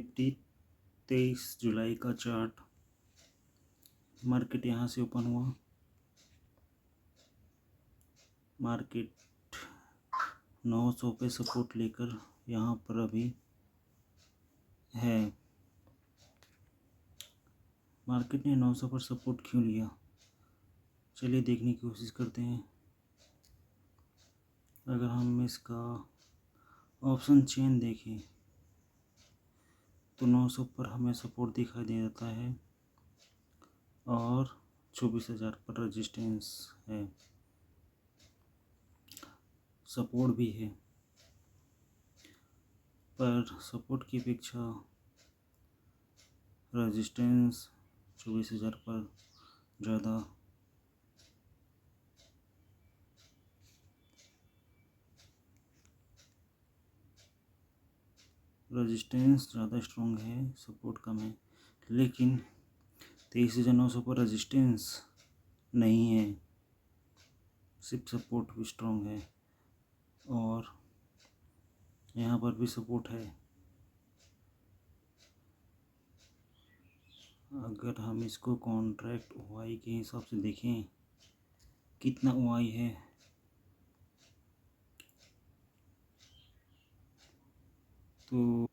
Nifty 23 जुलाई का chart. Market यहाँ से ओपन हुआ, मार्केट 900 पे सपोर्ट लेकर यहाँ पर अभी है। मार्केट ने 900 पर सपोर्ट क्यों लिया, चलिए देखने की कोशिश करते हैं। अगर हम इसका ऑप्शन चेन देखें तो 900 पर हमें सपोर्ट दिखाई दे जाता है और 24,000 पर रेजिस्टेंस है, सपोर्ट भी है, पर सपोर्ट की अपेक्षा रेजिस्टेंस 24,000 पर ज़्यादा ज़्यादा स्ट्रॉन्ग है, सपोर्ट कम है। लेकिन 23,900 पर रेजिस्टेंस नहीं है, सिर्फ सपोर्ट भी स्ट्रॉन्ग है और यहाँ पर भी सपोर्ट है। अगर हम इसको कॉन्ट्रैक्ट ओआई के हिसाब से देखें कितना ओआई है, तो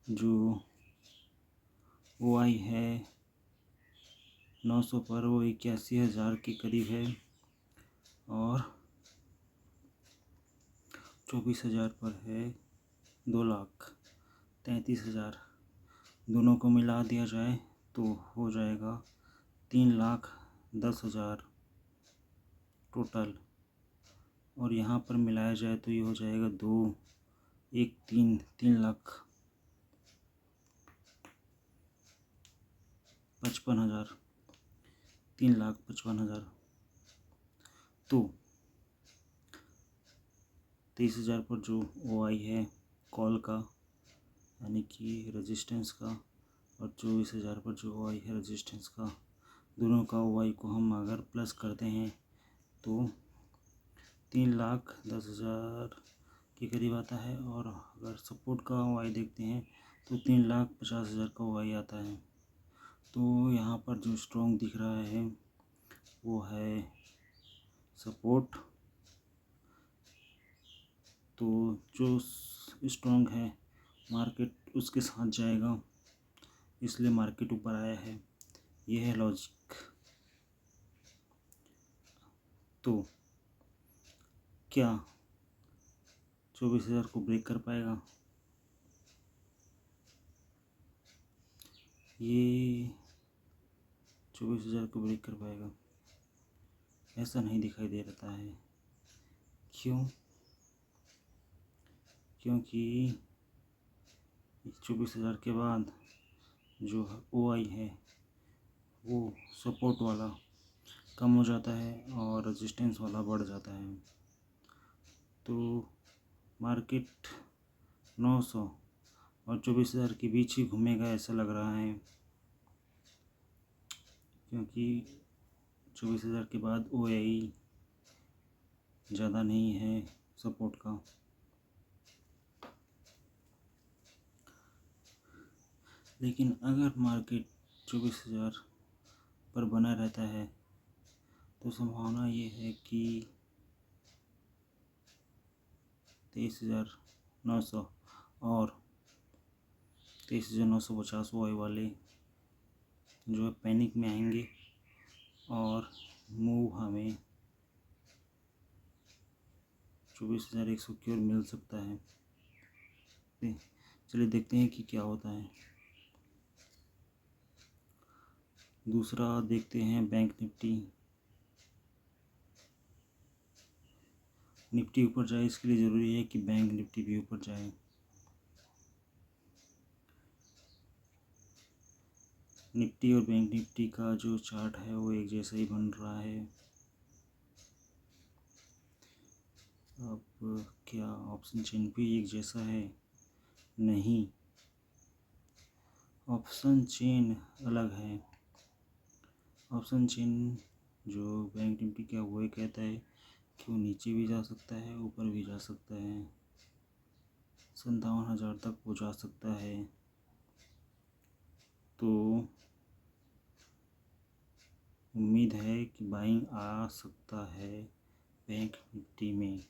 जो ओआई है 900 पर वो 81,000 के करीब है और 24,000 पर है 2,33,000। दोनों को मिला दिया जाए तो हो जाएगा 3,10,000 टोटल, और यहाँ पर मिलाया जाए तो ये हो जाएगा 3,55,000। 3,55,000 तो 23,000 पर जो ओआई है कॉल का, यानी कि रेजिस्टेंस का, और 24,000 पर जो ओआई है रेजिस्टेंस का, दोनों का ओआई को हम अगर प्लस करते हैं तो 3,10,000 के करीब आता है। और अगर सपोर्ट का ओआई देखते हैं तो 3,50,000 का ओआई आता है। तो यहाँ पर जो स्ट्रॉन्ग दिख रहा है वो है सपोर्ट, तो जो स्ट्रॉन्ग है मार्केट उसके साथ जाएगा, इसलिए मार्केट ऊपर आया है। यह है लॉजिक। तो क्या 24,000 को ब्रेक कर पाएगा? ये 24,000 को ब्रेक कर पाएगा ऐसा नहीं दिखाई दे रहा है। क्यों? क्योंकि 24,000 के बाद जो ओआई है वो सपोर्ट वाला कम हो जाता है और रेजिस्टेंस वाला बढ़ जाता है। तो मार्केट 900 और 24,000 के बीच ही घूमेगा ऐसा लग रहा है, क्योंकि 24,000 के बाद ओआई ज़्यादा नहीं है सपोर्ट का। लेकिन अगर मार्केट 24,000 पर बना रहता है तो संभावना ये है कि 23,900 और 23,950 ओआई वाले जो है पैनिक में आएंगे और मूव हमें 24,100 की ओर मिल सकता है। चलिए देखते हैं कि क्या होता है। दूसरा देखते हैं बैंक निफ्टी। निफ्टी ऊपर जाए इसके लिए ज़रूरी है कि बैंक निफ्टी भी ऊपर जाए। निफ्टी और बैंक निफ्टी का जो चार्ट है वो एक जैसा ही बन रहा है। अब क्या ऑप्शन चेन भी एक जैसा है? नहीं, ऑप्शन चेन अलग है। ऑप्शन चेन जो बैंक निफ्टी का वो कहता है कि वो नीचे भी जा सकता है, ऊपर भी जा सकता है, 57,000 तक वो जा सकता है। तो उम्मीद है कि बाइंग आ सकता है बैंक निफ्टी में।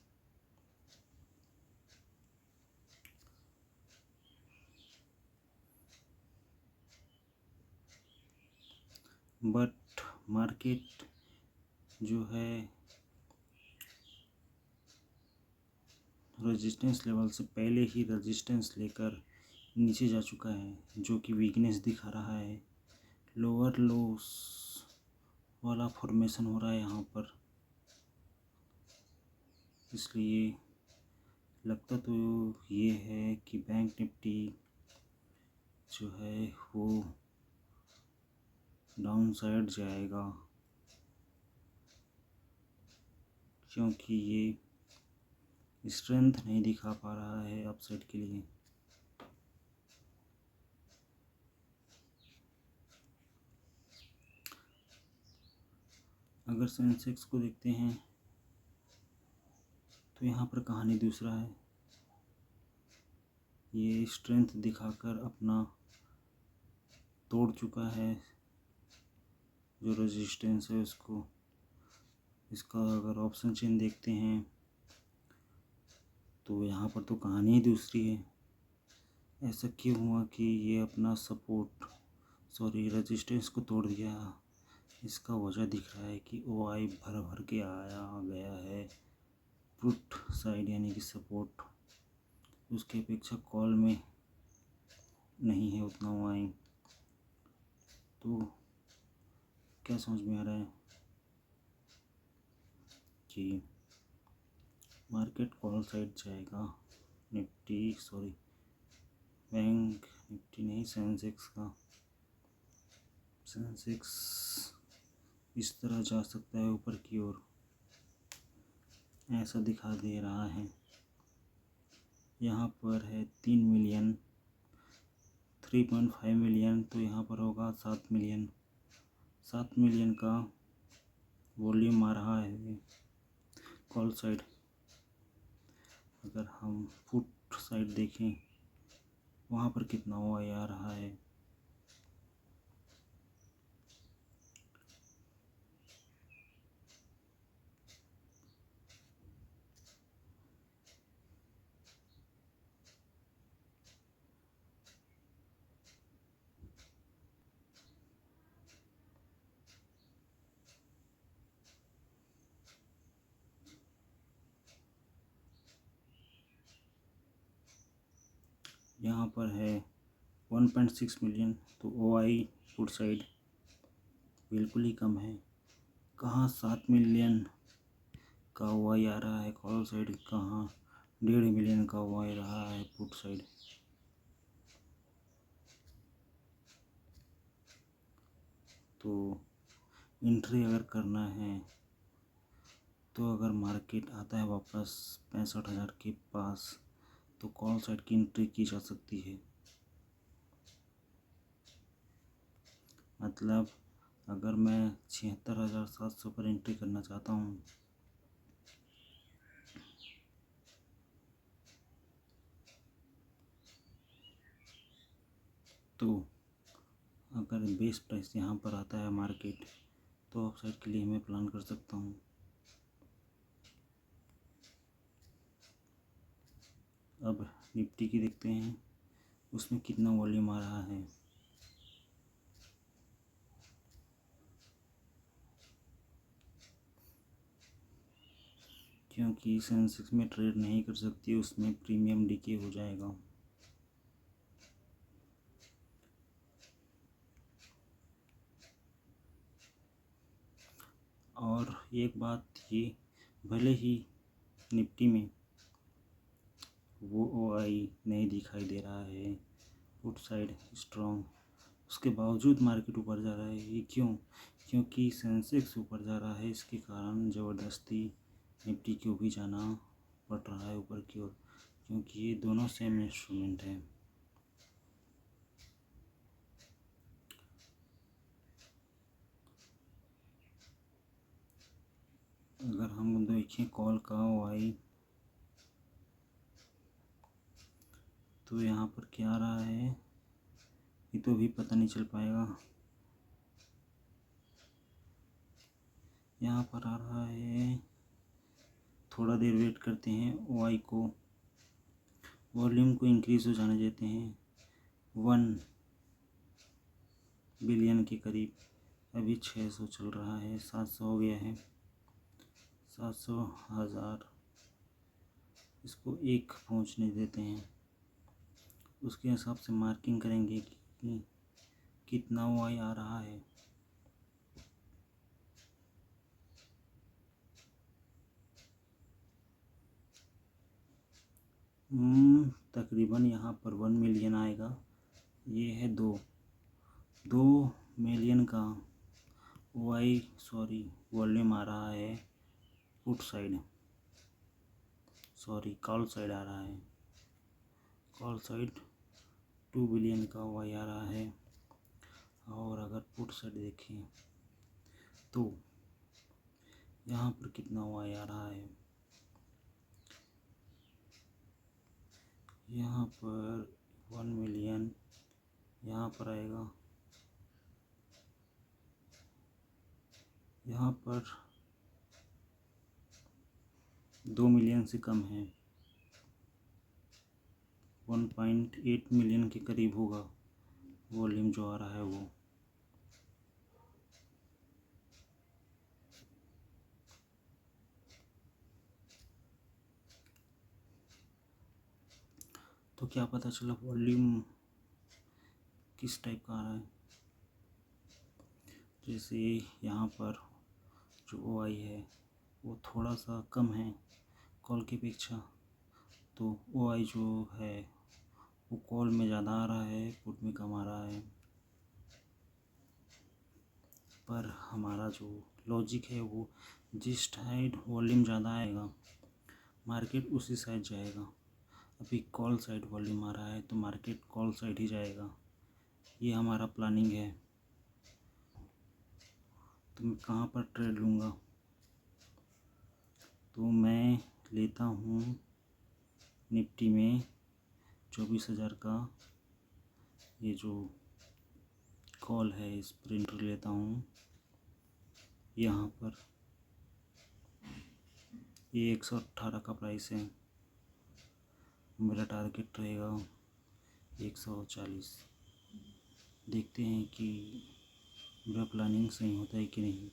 बट मार्केट जो है रेजिस्टेंस लेवल से पहले ही रेजिस्टेंस लेकर नीचे जा चुका है, जो कि वीकनेस दिखा रहा है। लोअर लोस वाला फॉर्मेशन हो रहा है यहाँ पर, इसलिए लगता तो ये है कि बैंक निफ्टी जो है वो डाउन साइड जाएगा, क्योंकि ये स्ट्रेंथ नहीं दिखा पा रहा है अपसाइड के लिए। अगर सेंसेक्स को देखते हैं तो यहाँ पर कहानी दूसरा है। ये स्ट्रेंथ दिखाकर अपना तोड़ चुका है जो रेजिस्टेंस है उसको। इसका अगर ऑप्शन चेन देखते हैं तो यहाँ पर तो कहानी ही दूसरी है। ऐसा क्यों हुआ कि ये अपना रेजिस्टेंस को तोड़ दिया? इसका वजह दिख रहा है कि OI भर भर के आया गया है पुट साइड, यानी कि सपोर्ट उसके अपेक्षा कॉल में नहीं है उतना OI। तो क्या समझ में आ रहा है कि मार्केट कॉल साइड जाएगा। बैंक निफ्टी नहीं, सेंसेक्स इस तरह जा सकता है ऊपर की ओर, ऐसा दिखा दे रहा है। यहाँ पर है 3 मिलियन, 3.5 मिलियन, तो यहाँ पर होगा 7 मिलियन। 7 मिलियन का वॉल्यूम आ रहा है कॉल साइड। अगर हम पुट साइड देखें वहाँ पर कितना OI आ रहा है, यहाँ पर है 1.6 मिलियन। तो OI पुट साइड बिल्कुल ही कम है। कहाँ 7 मिलियन का OI आ रहा है कॉल साइड, कहाँ 1.5 मिलियन का OI रहा है पुट साइड। तो एंट्री अगर करना है तो अगर मार्केट आता है वापस 65,000 के पास तो कॉल साइड की एंट्री की जा सकती है। मतलब अगर मैं 76,700 पर एंट्री करना चाहता हूँ तो अगर बेस प्राइस यहाँ पर आता है मार्केट तो अपसाइड के लिए मैं प्लान कर सकता हूँ। अब निफ्टी की देखते हैं उसमें कितना वॉल्यूम आ रहा है। क्योंकि सेंसेक्स में ट्रेड नहीं कर सकती, उसमें प्रीमियम डीके हो जाएगा। और एक बात ये, भले ही निफ्टी में वो OI नहीं दिखाई दे रहा है पुट साइड स्ट्रॉन्ग, उसके बावजूद मार्केट ऊपर जा रहा है। ये क्यों? क्योंकि सेंसेक्स ऊपर जा रहा है, इसके कारण ज़बरदस्ती निफ्टी को भी जाना पड़ रहा है ऊपर की ओर, क्योंकि ये दोनों सेम इंस्ट्रूमेंट हैं। अगर हम देखें कॉल का वाई, तो यहाँ पर क्या आ रहा है ये तो भी पता नहीं चल पाएगा। यहाँ पर आ रहा है, थोड़ा देर वेट करते हैं। वाई को वॉल्यूम को इंक्रीज हो जाने देते हैं 1 बिलियन के करीब। अभी 600 चल रहा है, 700 हो गया है, 700 हज़ार। इसको 1 पहुँचने देते हैं। उसके हिसाब से मार्किंग करेंगे कि कितना वाई आ रहा है। तकरीबन यहाँ पर 1 मिलियन आएगा। ये है 2 मिलियन का वॉल्यूम आ रहा है पुट साइड, कॉल साइड आ रहा है। कॉल साइड 2 बिलियन का वाई आ रहा है। और अगर पुट साइड देखें तो यहाँ पर कितना वाई आ रहा है, यहाँ पर 1 मिलियन, यहाँ पर आएगा, यहाँ पर 2 मिलियन से कम है, 1.8 मिलियन के करीब होगा वॉल्यूम जो आ रहा है वो। तो क्या पता चला वॉल्यूम किस टाइप का आ रहा है। जैसे यहाँ पर जो ओ आई है वो थोड़ा सा कम है कॉल की अपेक्षा, तो ओ आई जो है वो कॉल में ज़्यादा आ रहा है, पुट में कम आ रहा है। पर हमारा जो लॉजिक है वो जिस साइड वॉल्यूम ज़्यादा आएगा मार्केट उसी साइड जाएगा। अभी कॉल साइड वॉल्यूम आ रहा है तो मार्केट कॉल साइड ही जाएगा। ये हमारा प्लानिंग है। तो मैं कहाँ पर ट्रेड लूँगा, तो मैं लेता हूँ निफ्टी में 24,000 का ये जो कॉल है इस पर एंट्री लेता हूँ। यहाँ पर ये 118 का प्राइस है, मेरा टारगेट रहेगा 140। देखते हैं कि मेरा प्लानिंग सही होता है कि नहीं।